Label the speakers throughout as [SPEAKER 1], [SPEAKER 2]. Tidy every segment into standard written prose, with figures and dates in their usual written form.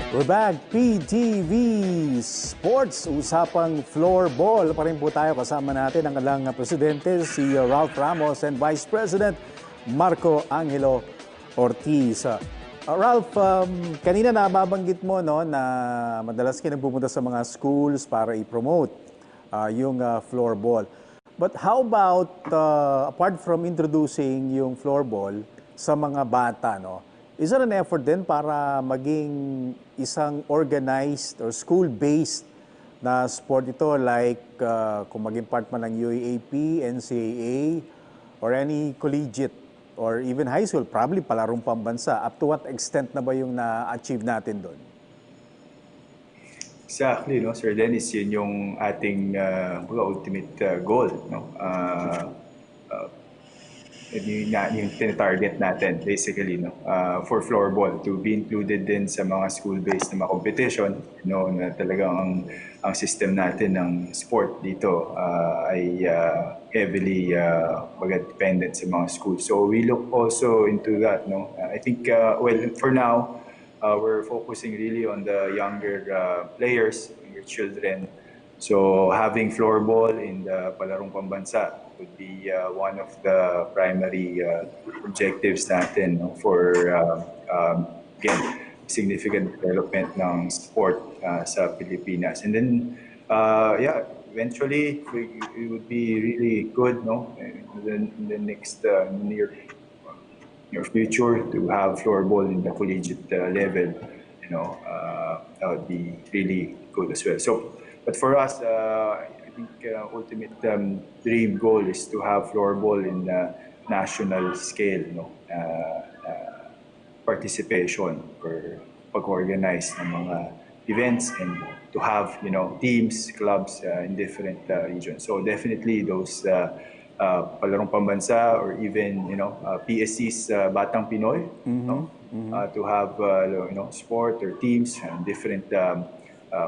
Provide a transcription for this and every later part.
[SPEAKER 1] We're back, PTV Sports, usapang floorball. Pa rin po tayo, kasama natin ang alang presidente, si Ralph Ramos, and Vice President Marco Angelo Ortiz. Ralph, kanina nababanggit mo no, na madalas kayo nagpupunta sa mga schools para i-promote yung floorball. But how about, apart from introducing yung floorball sa mga bata, no? Is there an effort din para maging isang organized or school-based na sport ito like kung maging part man ng UAAP, NCAA, or any collegiate or even high school, probably palarong pambansa. Up to what extent na ba yung na-achieve natin doon?
[SPEAKER 2] Exactly, no, Sir Dennis, yun yung ating ultimate goal, no? Yung tinatarget natin basically, no, for floorball to be included din sa mga school-based na mga competition, no, na talagang ang system natin ng sport dito ay heavily dependent sa mga schools. So we look also into that, no. I think well, for now we're focusing really on the younger players, younger children. So having floorball in the palarong pambansa would be one of the primary objectives natin, no, for again, significant development ng sport sa Pilipinas. And then yeah, eventually it would be really good, no, in the next near future to have floorball in the collegiate level, you know, that would be really good as well. So, but for us, I think ultimate dream goal is to have floorball in the national scale, no, participation or pag-organize ng mga events and to have, you know, teams, clubs in different regions. So definitely those palarong pambansa or even, you know, PSC's Batang Pinoy, no? To have you know, sport or teams and different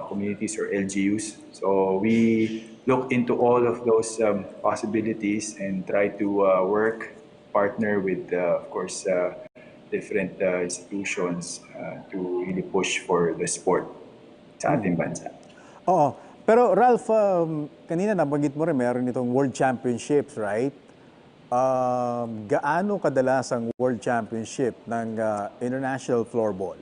[SPEAKER 2] communities or LGUs. So we look into all of those possibilities and try to work, partner with, of course, different institutions to really push for the sport sa ating bansa.
[SPEAKER 1] Oo. Pero Ralph, kanina nabanggit mo rin, meron itong World Championships, right? Gaano kadalas ang World Championship ng international floorball?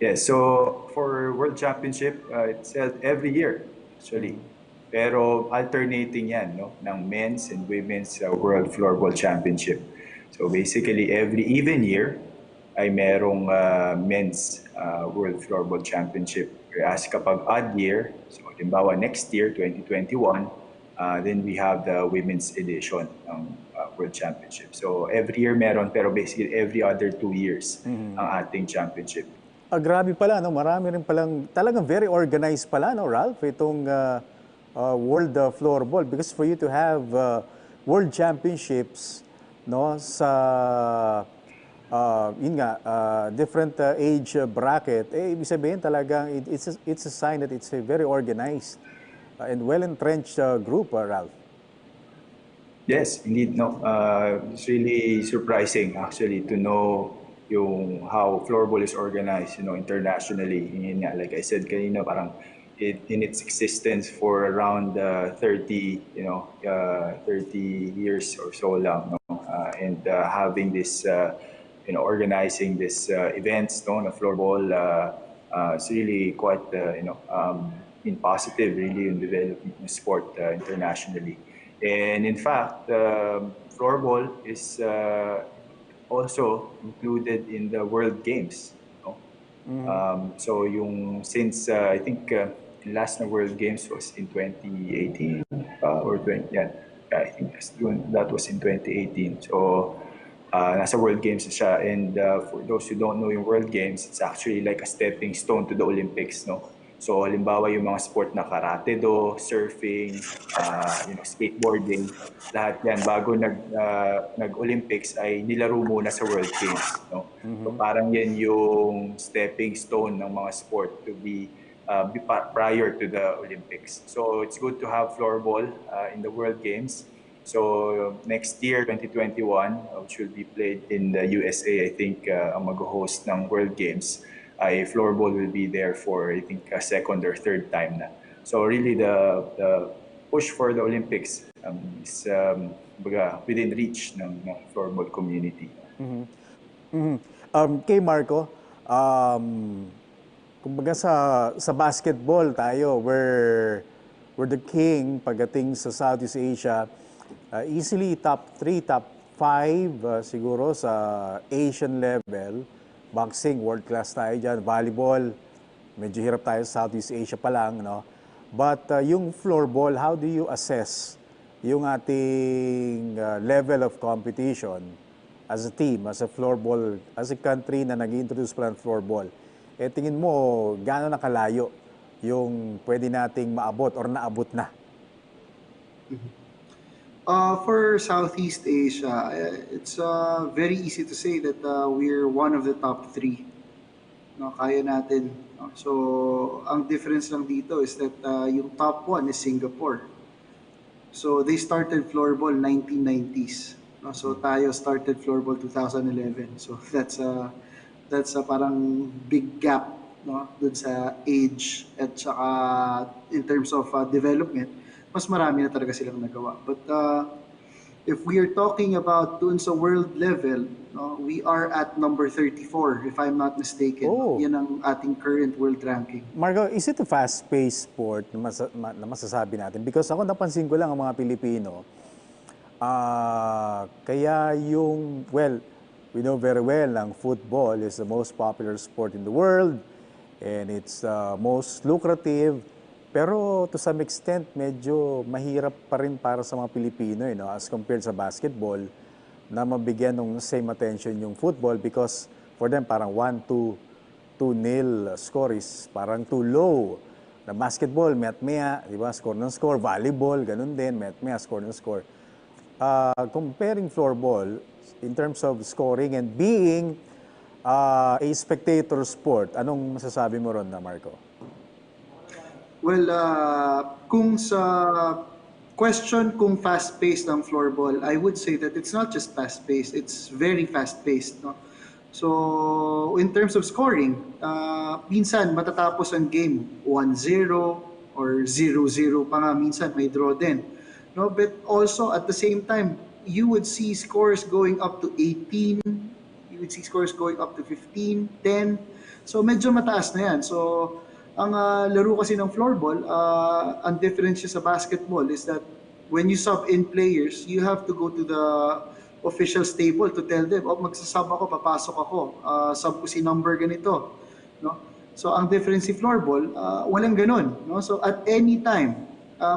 [SPEAKER 2] Yes, so for World Championship, it's held every year, actually. Pero alternating yan, no, ng men's and women's World Floorball Championship. So basically, every even year ay merong men's World Floorball Championship. Whereas kapag odd year, so halimbawa next year, 2021, then we have the women's edition ng World Championship. So every year meron, pero basically every other 2 years ang ating championship.
[SPEAKER 1] Grabe pala, no? Marami rin palang, talagang very organized pala, no, Ralph, itong World Floorball. Because for you to have World Championships, no, sa yun nga, different age bracket, ibig sabihin talagang it's a sign that it's a very organized and well-entrenched group, Ralph.
[SPEAKER 2] Yes, indeed, no. It's really surprising actually to know yung how floorball is organized, you know, internationally. Yun nga, like I said kanina, parang in its existence for around 30, you know, 30 years or so lang, no? And having this, you know, organizing this events, no, na floorball, it's really quite, you know, in positive, really, in developing the sport internationally. And in fact, floorball is also incled in the World Games, no? So yung since I think the last na World Games was in 2018 or 20, yeah, I think that was in 2018. So nasa World Games na siya, and for those who don't know yung World Games, it's actually like a stepping stone to the Olympics, no? So halimbawa yung mga sport na karate do, surfing, you know, skateboarding, lahat yan bago nag-Olympics ay nilaro muna sa World Games, no? So parang yan yung stepping stone ng mga sport to be prior to the Olympics. So it's good to have floorball in the World Games. So next year, 2021, which will be played in the USA, I think ang mag-host ng World Games, ay floorball will be there for, I think, a second or third time na. So really the push for the Olympics is within reach ng floorball community.
[SPEAKER 1] Mhm. Kay Marco, kumbaga sa basketball tayo, we're the king pagdating sa Southeast Asia. Easily top 3, top 5 siguro sa Asian level. Boxing, world class tayo dyan. Volleyball, medyo hirap tayo sa Southeast Asia pa lang, no? But yung floorball, how do you assess yung ating level of competition as a team, as a floorball, as a country na nag-introduce pa ng floorball? Eh tingin mo, gaano na kalayo yung pwede nating maabot or naabot na?
[SPEAKER 3] For Southeast Asia, it's very easy to say that we're one of the top three. No, kaya natin. No? So, ang difference lang dito is that yung top one is Singapore. So, they started floorball 1990s. No? So, tayo started floorball 2011. So, that's a parang big gap, no, dun sa age at saka in terms of development. Mas marami na talaga silang nagawa. But if we are talking about dun sa world level, no, we are at number 34, if I'm not mistaken.
[SPEAKER 1] Oh.
[SPEAKER 3] Yan ang ating current world ranking.
[SPEAKER 1] Marco, is it a fast-paced sport na masasabi natin? Because ako napansin ko lang ang mga Pilipino, kaya yung, well, we know very well ang football is the most popular sport in the world and it's most lucrative. Pero to some extent, medyo mahirap pa rin para sa mga Pilipino as compared sa basketball na mabigyan ng same attention yung football because for them parang 1-2-0 score is parang too low. Na basketball, met-mea, di ba? Score ng score. Volleyball, ganun din, met-mea, score ng score. Comparing floorball in terms of scoring and being a spectator sport, anong masasabi mo ron na, Marco?
[SPEAKER 3] Well, kung sa question kung fast-paced ang floorball, I would say that it's not just fast-paced, it's very fast-paced. No? So, in terms of scoring, minsan matatapos ang game 1-0 or 0-0 pa nga, minsan may draw din. No? But also, at the same time, you would see scores going up to 18, you would see scores going up to 15, 10. So, medyo mataas na yan. So, ang laro kasi ng floorball, ang difference sa basketball is that when you sub in players, you have to go to the official stable to tell them, oh, magsasub ako, papasok ako, sub ko si number ganito. No? So ang difference sa floorball, walang ganun. No? So at any time,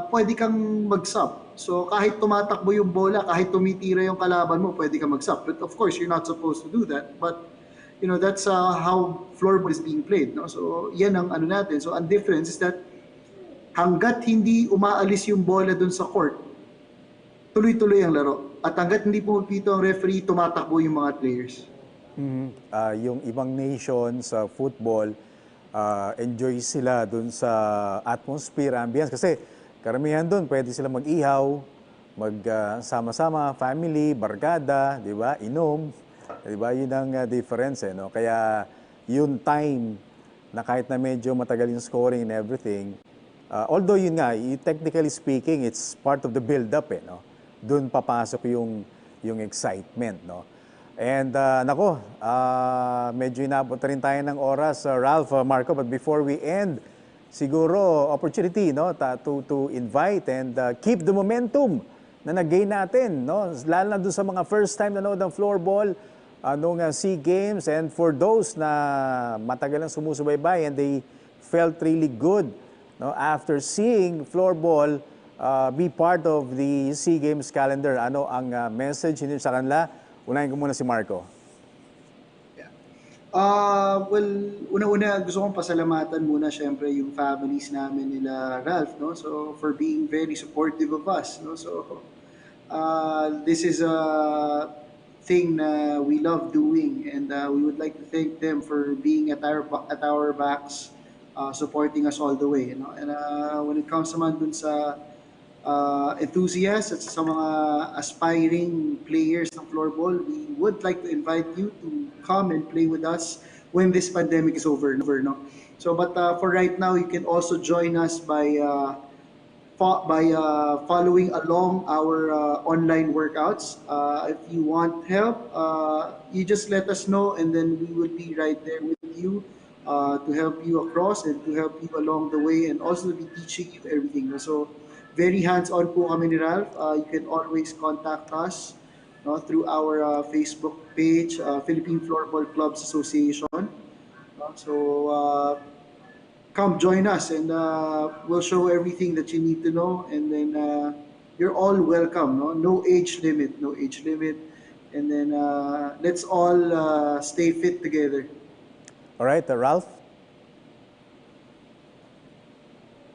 [SPEAKER 3] pwede kang mag-sub. So kahit tumatakbo yung bola, kahit tumitira yung kalaban mo, pwede kang mag-sub. But of course, you're not supposed to do that. But that's how floorball is being played. No? So, yan ang ano natin. So, ang difference is that hanggat hindi umaalis yung bola dun sa court, tuloy-tuloy ang laro. At hanggat hindi pumipito ang referee, tumatakbo yung mga players.
[SPEAKER 1] Yung ibang nations sa football, enjoy sila dun sa atmosphere, ambience. Kasi karamihan dun, pwede sila mag-ihaw, magsama-sama, family, barkada, di ba, inom. Diba? Yun ang difference. No? Kaya yung time na kahit na medyo matagal yung scoring and everything, although yun nga, technically speaking, it's part of the build-up. No? Doon papasok yung excitement. No? And nako, medyo inabot rin tayo ng oras, Ralph, Marco, but before we end, siguro opportunity to invite and keep the momentum na nag-gain natin. No? Lalo na doon sa mga first time nanood ng floorball, nung SEA Games, and for those na matagal ang sumusubaybay and they felt really good after seeing floorball be part of the SEA Games calendar. Ano ang message niyo sa kanila? Unahin ko muna si Marco.
[SPEAKER 3] Well, una-una gusto kong pasalamatan muna syempre yung families namin nila Ralph, no? So for being very supportive of us, no? So this is a thing na we love doing, and we would like to thank them for being at our backs, supporting us all the way. And when it comes naman dun sa enthusiasts at sa mga aspiring players ng floorball, we would like to invite you to come and play with us when this pandemic is over. No? So, but for right now, you can also join us by following along our online workouts. If you want help, you just let us know, and then we will be right there with you to help you across and to help you along the way, and also be teaching you everything. So, very hands-on po kami ni Ralph. You can always contact us, no, through our Facebook page, Philippine Floorball Clubs Association. No? So, come join us, and we'll show everything that you need to know, and then you're all welcome. No age limit, no age limit. And then let's all stay fit together.
[SPEAKER 1] All right, Ralph?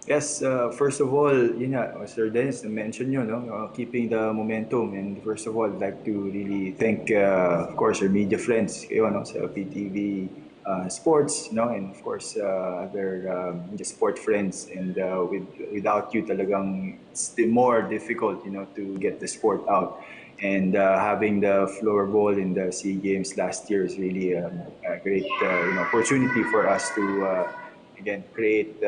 [SPEAKER 2] Yes, first of all, yun nga, Sir Dennis, mentioned nyo, no, keeping the momentum. And first of all, I'd like to really thank, of course, our media friends, kayo, no, sa PTV Sports, no, and of course, other media sport friends. And without you, talagang it's more difficult, to get the sport out. And having the floorball in the SEA Games last year is really a great, opportunity for us to again create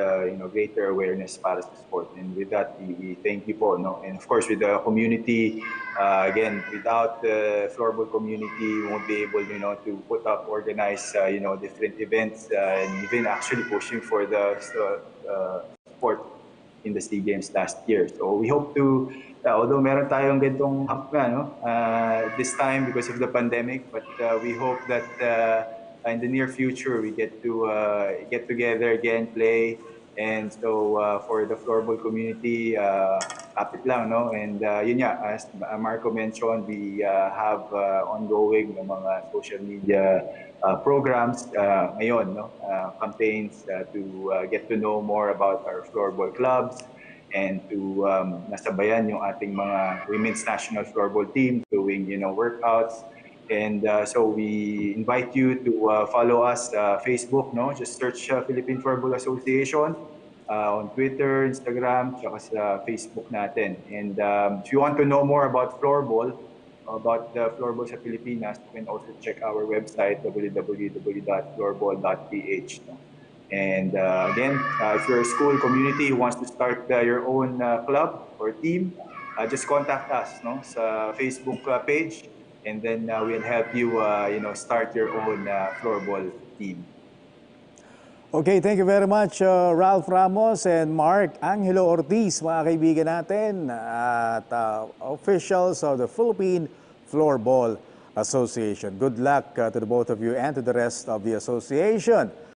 [SPEAKER 2] greater awareness para sa sport. And with that, we thank you po, no, and of course with the community, again, without the floorball community, we won't be able to put up, organize different events, and even actually pushing for the sport in the SEA Games last year. So we hope to, although meron tayong ganitong hump nga, no, this time because of the pandemic, but we hope that in the near future we get to get together again, play. And so for the floorball community, kapit lang, no? And yun nga, as Marco mentioned, we have ongoing mga social media programs ngayon, no? Campaigns to get to know more about our floorball clubs, and to nasabayan yung ating mga women's national floorball team doing workouts. And so we invite you to follow us Facebook, no? Just search Philippine Floorball Association on Twitter, Instagram, tsaka sa Facebook natin. And if you want to know more about floorball, about the floorball sa Pilipinas, you can also check our website, www.floorball.ph. No? And again, if you're a school community who wants to start your own club or team, just contact us, no, sa Facebook page, and then we'll help you, start your own floorball team.
[SPEAKER 1] Okay, thank you very much, Ralph Ramos and Mark Angelo Ortiz, mga kaibigan natin at officials of the Philippine Floorball Association. Good luck to the both of you and to the rest of the association.